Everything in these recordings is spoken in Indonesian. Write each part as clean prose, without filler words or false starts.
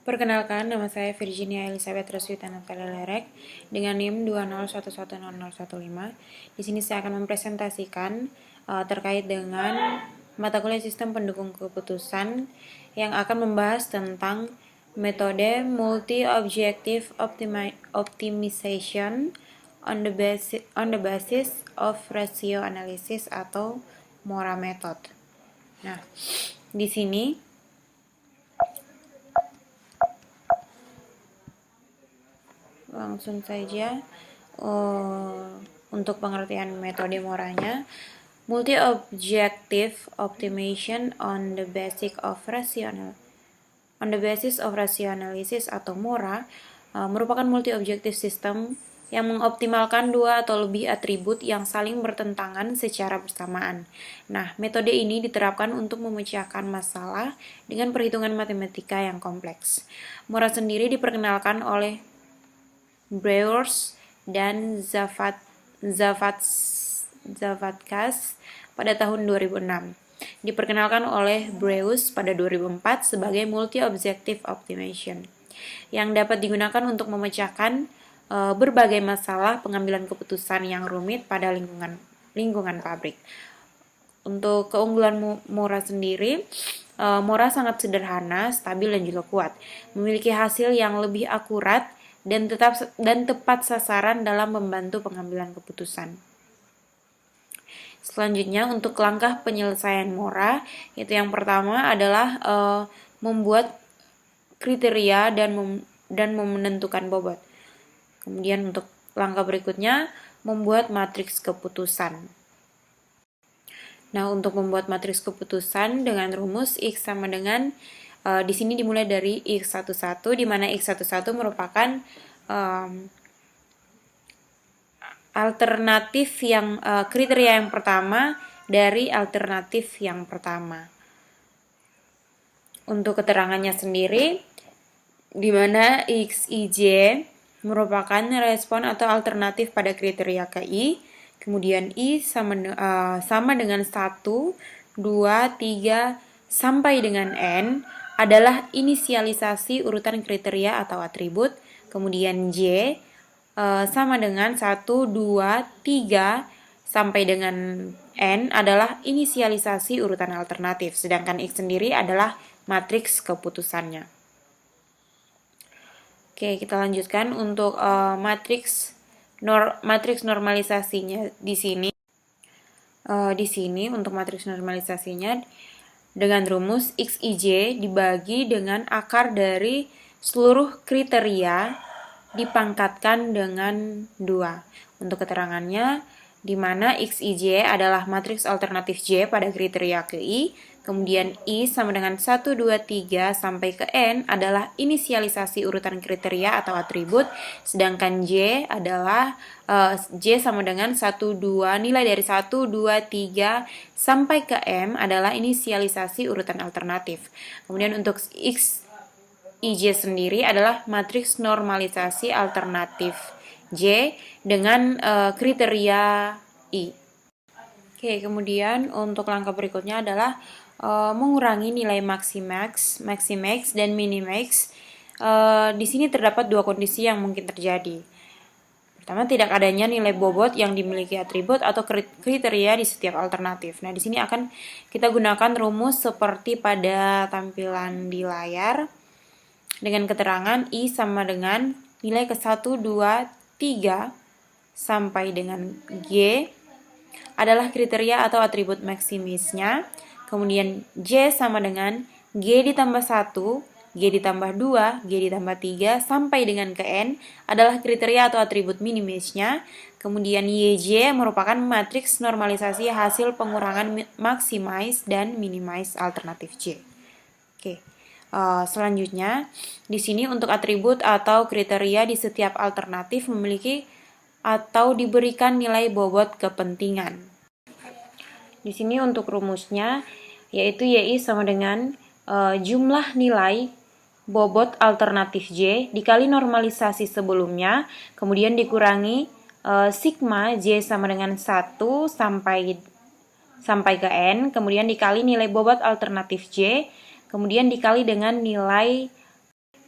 Perkenalkan, nama saya Virginia Elizabeth Roswita Natalia Lerek dengan NIM 2011015. Di sini saya akan mempresentasikan terkait dengan mata kuliah sistem pendukung keputusan yang akan membahas tentang metode multi-objective optimization on the basis of ratio analysis atau MORA method. Nah, di sini langsung saja untuk pengertian metode MORA-nya. Multi-objective optimization on the basis of ratio analysis atau MORA merupakan multi-objective system yang mengoptimalkan dua atau lebih atribut yang saling bertentangan secara bersamaan. Nah, metode ini diterapkan untuk memecahkan masalah dengan perhitungan matematika yang kompleks. MORA sendiri diperkenalkan oleh Breuers dan Zavatkas pada tahun 2006. Diperkenalkan oleh Breuers pada 2004 sebagai multi-objective optimization yang dapat digunakan untuk memecahkan berbagai masalah pengambilan keputusan yang rumit pada lingkungan pabrik. Untuk keunggulan MORA sendiri, MORA sangat sederhana, stabil, dan juga kuat, memiliki hasil yang lebih akurat dan tepat sasaran dalam membantu pengambilan keputusan. Selanjutnya, untuk langkah penyelesaian MORA, yaitu yang pertama adalah membuat kriteria dan menentukan bobot. Kemudian untuk langkah berikutnya, membuat matriks keputusan. Nah, untuk membuat matriks keputusan dengan rumus X sama dengan di sini dimulai dari X11, di mana X11 merupakan alternatif yang kriteria yang pertama dari alternatif yang pertama. Untuk keterangannya sendiri, di mana XIJ merupakan respon atau alternatif pada kriteria KI, kemudian I sama dengan 1, 2, 3, sampai dengan N adalah inisialisasi urutan kriteria atau atribut, kemudian J sama dengan 1, 2, 3, sampai dengan N adalah inisialisasi urutan alternatif, sedangkan X sendiri adalah matriks keputusannya. Oke, kita lanjutkan untuk matriks normalisasinya di sini. Di sini untuk matriks normalisasinya dengan rumus XIJ dibagi dengan akar dari seluruh kriteria dipangkatkan dengan 2. Untuk keterangannya, di mana XIJ adalah matriks alternatif J pada kriteria ke I, kemudian I sama dengan 1, 2, 3 sampai ke N adalah inisialisasi urutan kriteria atau atribut, sedangkan J adalah J sama dengan 1, 2, nilai dari 1, 2, 3 sampai ke M adalah inisialisasi urutan alternatif. Kemudian untuk X IJ sendiri adalah matriks normalisasi alternatif J dengan kriteria I. Oke, kemudian untuk langkah berikutnya adalah mengurangi nilai maximax dan minimax. Di sini terdapat dua kondisi yang mungkin terjadi. Pertama, tidak adanya nilai bobot yang dimiliki atribut atau kriteria di setiap alternatif. Nah, di sini akan kita gunakan rumus seperti pada tampilan di layar dengan keterangan I sama dengan nilai ke 1, 2, 3 sampai dengan G adalah kriteria atau atribut maksimisnya. Kemudian J sama dengan G ditambah 1, G ditambah 2, G ditambah 3 sampai dengan ke N adalah kriteria atau atribut minimisnya. Kemudian YJ merupakan matriks normalisasi hasil pengurangan maximize dan minimize alternatif J. Oke. Selanjutnya, di sini untuk atribut atau kriteria di setiap alternatif memiliki atau diberikan nilai bobot kepentingan. Di sini untuk rumusnya yaitu YI sama dengan jumlah nilai bobot alternatif J dikali normalisasi sebelumnya, kemudian dikurangi sigma J sama dengan 1 sampai ke N, kemudian dikali nilai bobot alternatif J, kemudian dikali dengan nilai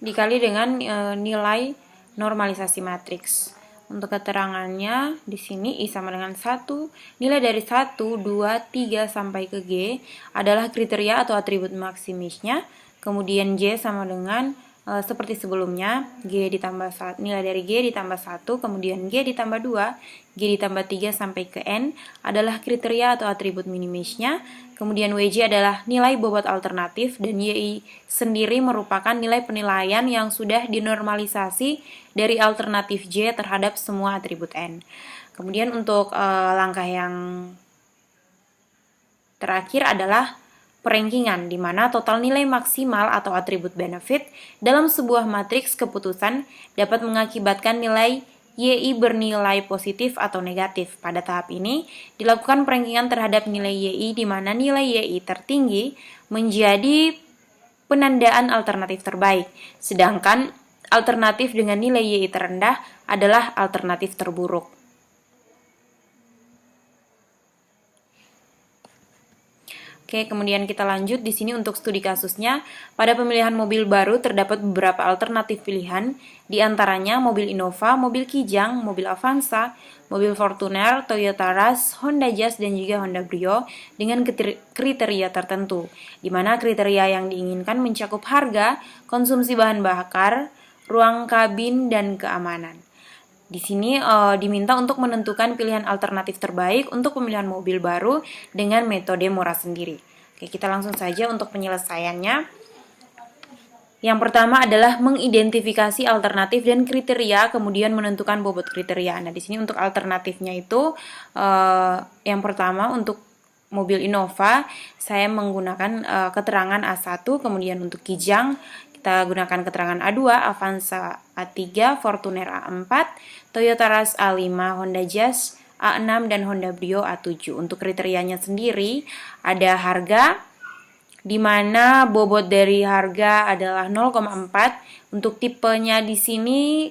dikali dengan nilai normalisasi matriks. Untuk keterangannya, di sini I sama dengan 1, nilai dari 1, 2, 3 sampai ke G adalah kriteria atau atribut maksimisnya. Kemudian J sama dengan seperti sebelumnya, G ditambah 1, nilai dari G ditambah 1, kemudian G ditambah 2, G ditambah 3 sampai ke N adalah kriteria atau atribut minimisnya. Kemudian WJ adalah nilai bobot alternatif dan YI sendiri merupakan nilai penilaian yang sudah dinormalisasi dari alternatif J terhadap semua atribut N. Kemudian untuk langkah yang terakhir adalah perankingan, di mana total nilai maksimal atau atribut benefit dalam sebuah matriks keputusan dapat mengakibatkan nilai YI bernilai positif atau negatif. Pada tahap ini, dilakukan perankingan terhadap nilai YI di mana nilai YI tertinggi menjadi penandaan alternatif terbaik, sedangkan alternatif dengan nilai YI terendah adalah alternatif terburuk. Oke, kemudian kita lanjut di sini untuk studi kasusnya. Pada pemilihan mobil baru terdapat beberapa alternatif pilihan, di antaranya mobil Innova, mobil Kijang, mobil Avanza, mobil Fortuner, Toyota Rush, Honda Jazz, dan juga Honda Brio dengan kriteria tertentu, di mana kriteria yang diinginkan mencakup harga, konsumsi bahan bakar, ruang kabin, dan keamanan. Di sini diminta untuk menentukan pilihan alternatif terbaik untuk pemilihan mobil baru dengan metode Mora sendiri. Oke, kita langsung saja untuk penyelesaiannya. Yang pertama adalah mengidentifikasi alternatif dan kriteria, kemudian menentukan bobot kriteria. Nah, di sini untuk alternatifnya itu yang pertama untuk mobil Innova, saya menggunakan keterangan A1, kemudian untuk Kijang kita gunakan keterangan A2, Avanza A3, Fortuner A4, Toyota Rush A5, Honda Jazz A6, dan Honda Brio A7. Untuk kriterianya sendiri ada harga, di mana bobot dari harga adalah 0,4. Untuk tipenya di sini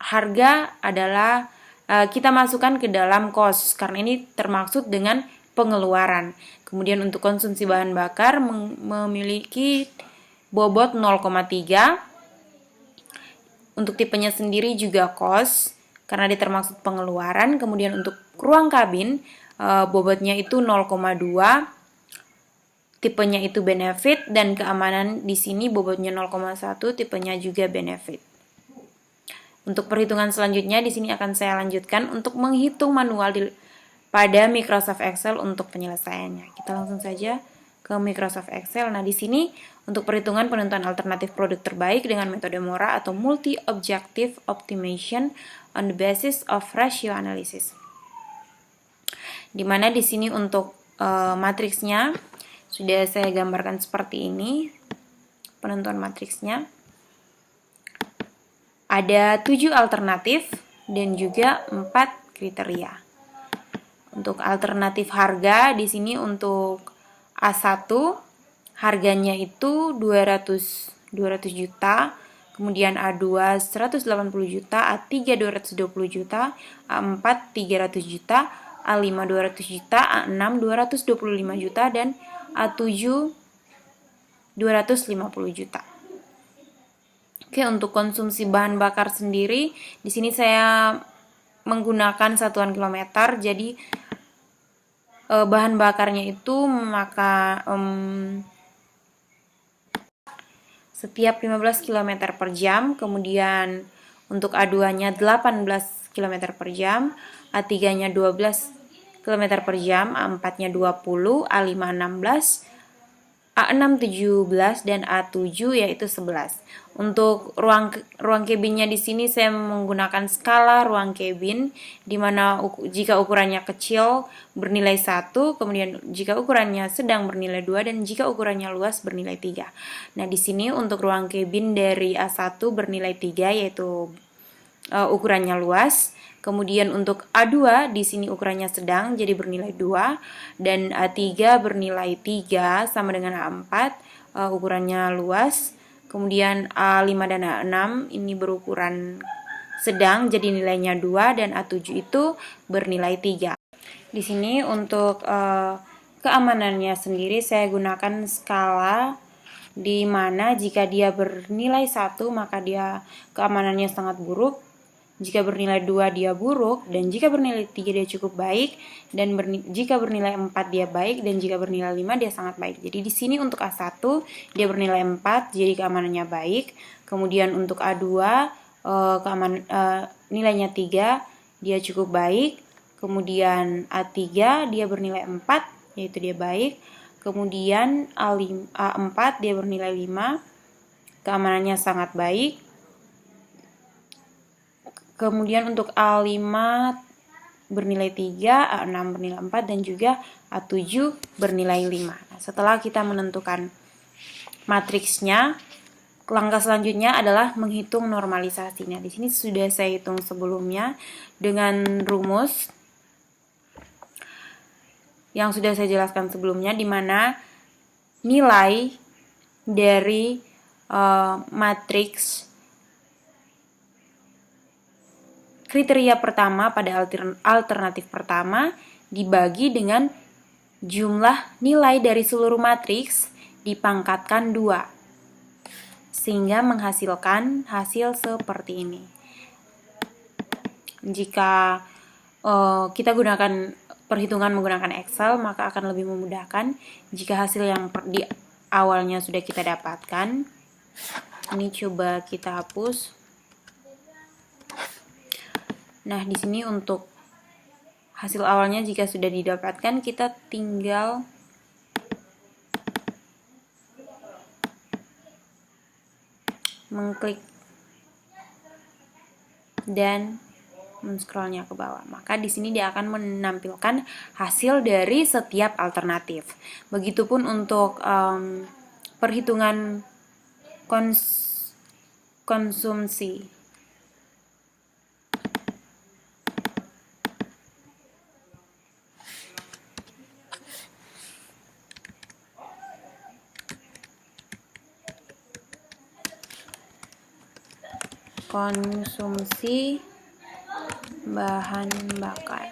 harga adalah kita masukkan ke dalam cost karena ini termaksud dengan pengeluaran. Kemudian untuk konsumsi bahan bakar memiliki bobot 0,3. Untuk tipenya sendiri juga cost karena dia termaksud pengeluaran. Kemudian untuk ruang kabin bobotnya itu 0,2. Tipenya itu benefit, dan keamanan di sini bobotnya 0,1, tipenya juga benefit. Untuk perhitungan selanjutnya di sini akan saya lanjutkan untuk menghitung manual pada Microsoft Excel untuk penyelesaiannya. Kita langsung saja ke Microsoft Excel. Nah, di sini untuk perhitungan penentuan alternatif produk terbaik dengan metode Mora atau Multi-Objective Optimization on the basis of ratio analysis. Di mana di sini untuk matriksnya sudah saya gambarkan seperti ini, penentuan matriksnya. Ada 7 alternatif dan juga 4 kriteria. Untuk alternatif harga di sini untuk A1 harganya itu 200 juta, kemudian A2 180 juta, A3 220 juta, A4 300 juta, A5 200 juta, A6 225 juta, dan A7 250 juta. Oke, untuk konsumsi bahan bakar sendiri di sini saya menggunakan satuan kilometer. Jadi bahan bakarnya itu setiap 15 km per jam, kemudian untuk A2-nya 18 km per jam, A3-nya 12 km per jam, A4-nya 20, A5 16, A6 17, dan A7 yaitu 11. Untuk ruang cabinnya di sini saya menggunakan skala ruang cabin, di mana jika ukurannya kecil bernilai 1, kemudian jika ukurannya sedang bernilai 2, dan jika ukurannya luas bernilai 3. Nah, di sini untuk ruang cabin dari A1 bernilai 3 yaitu ukurannya luas. Kemudian untuk A2 di sini ukurannya sedang jadi bernilai 2, dan A3 bernilai 3 sama dengan A4 ukurannya luas. Kemudian A5 dan A6 ini berukuran sedang jadi nilainya 2, dan A7 itu bernilai 3. Di sini untuk keamanannya sendiri saya gunakan skala di mana jika dia bernilai 1 maka dia keamanannya sangat buruk, jika bernilai 2 dia buruk, dan jika bernilai 3 dia cukup baik, dan jika bernilai 4 dia baik, dan jika bernilai 5 dia sangat baik. Jadi di sini untuk A1 dia bernilai 4 jadi keamanannya baik. Kemudian untuk A2 nilainya 3 dia cukup baik. Kemudian A3 dia bernilai 4 yaitu dia baik. Kemudian A4 dia bernilai 5, keamanannya sangat baik. Kemudian untuk A5 bernilai 3, A6 bernilai 4, dan juga A7 bernilai 5. Nah, setelah kita menentukan matriksnya, langkah selanjutnya adalah menghitung normalisasinya. Di sini sudah saya hitung sebelumnya dengan rumus yang sudah saya jelaskan sebelumnya, di mana nilai dari matriks kriteria pertama pada alternatif pertama dibagi dengan jumlah nilai dari seluruh matriks dipangkatkan 2, sehingga menghasilkan hasil seperti ini. Jika kita gunakan perhitungan menggunakan Excel, maka akan lebih memudahkan. Jika hasil yang di awalnya sudah kita dapatkan, ini coba kita hapus. Nah, di sini untuk hasil awalnya jika sudah didapatkan, kita tinggal mengklik dan men-scrollnya ke bawah. Maka di sini dia akan menampilkan hasil dari setiap alternatif. Begitupun untuk perhitungan konsumsi. Konsumsi bahan bakar.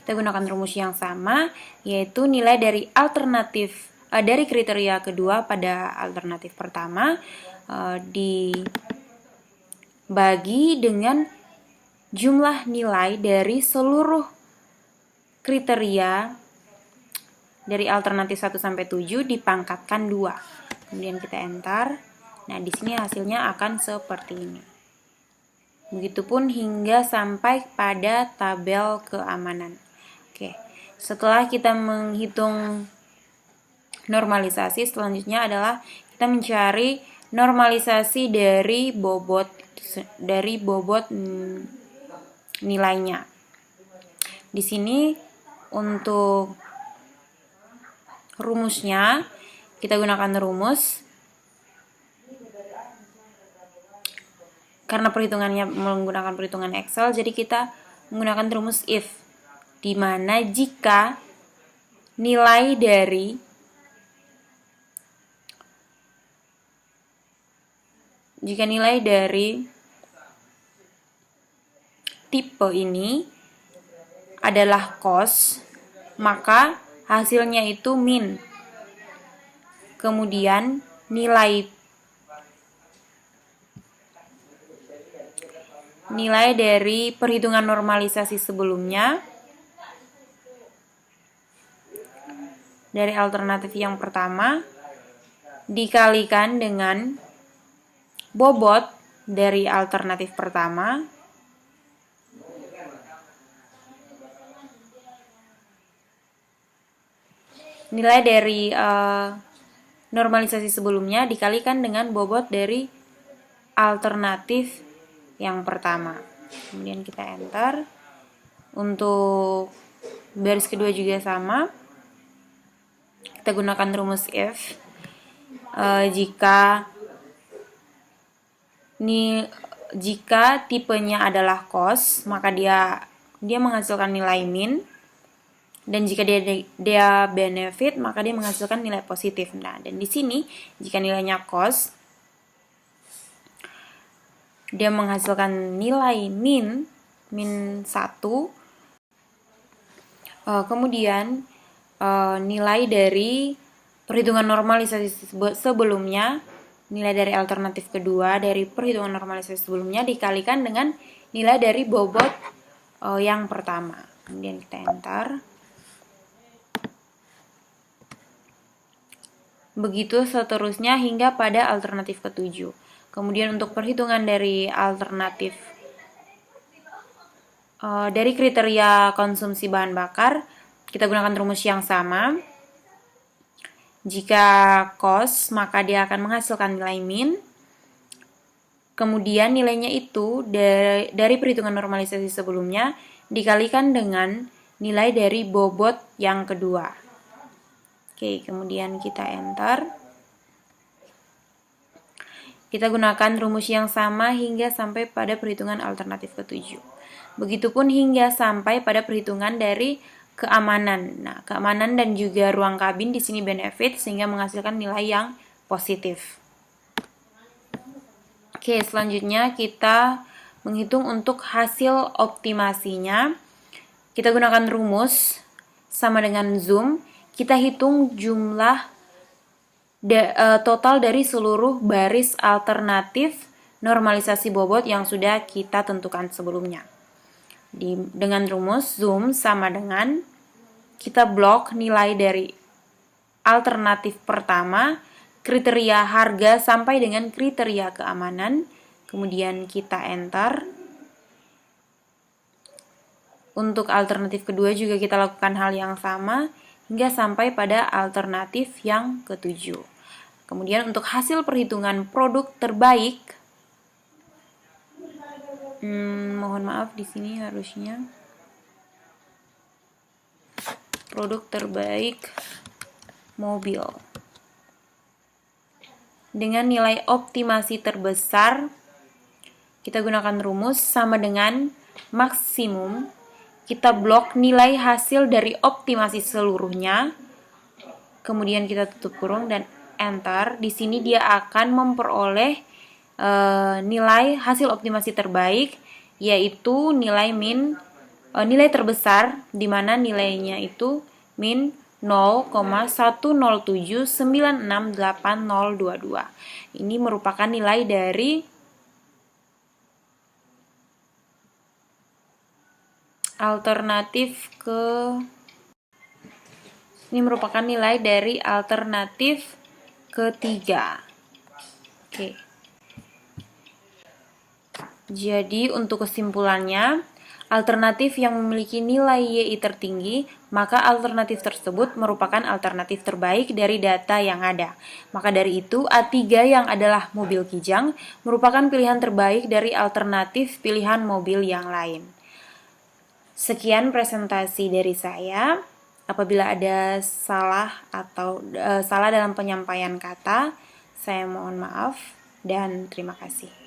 Kita gunakan rumus yang sama, yaitu nilai dari alternatif dari kriteria kedua pada alternatif pertama dibagi dengan jumlah nilai dari seluruh kriteria dari alternatif 1 sampai 7 dipangkatkan 2. Kemudian kita enter. Nah, di sini hasilnya akan seperti ini. Begitupun hingga sampai pada tabel keamanan. Oke, setelah kita menghitung normalisasi, selanjutnya adalah kita mencari normalisasi dari bobot nilainya. Di sini untuk rumusnya kita gunakan rumus. Karena perhitungannya menggunakan perhitungan Excel, jadi kita menggunakan rumus if, di mana jika nilai dari tipe ini adalah cost, maka hasilnya itu min. Kemudian nilai dari perhitungan normalisasi sebelumnya dari alternatif yang pertama dikalikan dengan bobot dari alternatif pertama nilai dari normalisasi sebelumnya dikalikan dengan bobot dari alternatif yang pertama. Kemudian kita enter. Untuk baris kedua juga sama, kita gunakan rumus if. Jika tipenya adalah cost, maka dia menghasilkan nilai min, dan jika dia benefit, maka dia menghasilkan nilai positif. Nah, dan di sini jika nilainya cost, dia menghasilkan nilai min 1. Kemudian nilai dari perhitungan normalisasi sebelumnya, nilai dari alternatif kedua dari perhitungan normalisasi sebelumnya dikalikan dengan nilai dari bobot yang pertama. Kemudian kita enter. Begitu seterusnya hingga pada alternatif ketujuh. Kemudian untuk perhitungan dari alternatif dari kriteria konsumsi bahan bakar, kita gunakan rumus yang sama. Jika cost, maka dia akan menghasilkan nilai min. Kemudian nilainya itu dari perhitungan normalisasi sebelumnya dikalikan dengan nilai dari bobot yang kedua. Oke, kemudian kita enter. Kita gunakan rumus yang sama hingga sampai pada perhitungan alternatif ketujuh. Begitupun hingga sampai pada perhitungan dari keamanan. Nah, keamanan dan juga ruang kabin di sini benefit sehingga menghasilkan nilai yang positif. Oke, selanjutnya kita menghitung untuk hasil optimasinya. Kita gunakan rumus sama dengan zoom. Kita hitung jumlah total dari seluruh baris alternatif normalisasi bobot yang sudah kita tentukan sebelumnya. Dengan rumus zoom sama dengan kita blok nilai dari alternatif pertama, kriteria harga sampai dengan kriteria keamanan, kemudian kita enter. Untuk alternatif kedua juga kita lakukan hal yang sama hingga sampai pada alternatif yang ketujuh. Kemudian untuk hasil perhitungan produk terbaik, mohon maaf di sini harusnya produk terbaik mobil dengan nilai optimasi terbesar, kita gunakan rumus sama dengan maksimum. Kita blok nilai hasil dari optimasi seluruhnya, kemudian kita tutup kurung dan enter. Di sini dia akan memperoleh nilai hasil optimasi terbaik, yaitu nilai min, nilai terbesar, di mana nilainya itu min 0,107968022. Ini merupakan nilai dari alternatif ketiga. Oke. Jadi untuk kesimpulannya, alternatif yang memiliki nilai YI tertinggi, maka alternatif tersebut merupakan alternatif terbaik dari data yang ada. Maka dari itu, A3 yang adalah mobil Kijang merupakan pilihan terbaik dari alternatif pilihan mobil yang lain. Sekian presentasi dari saya. Apabila ada salah dalam penyampaian kata, saya mohon maaf dan terima kasih.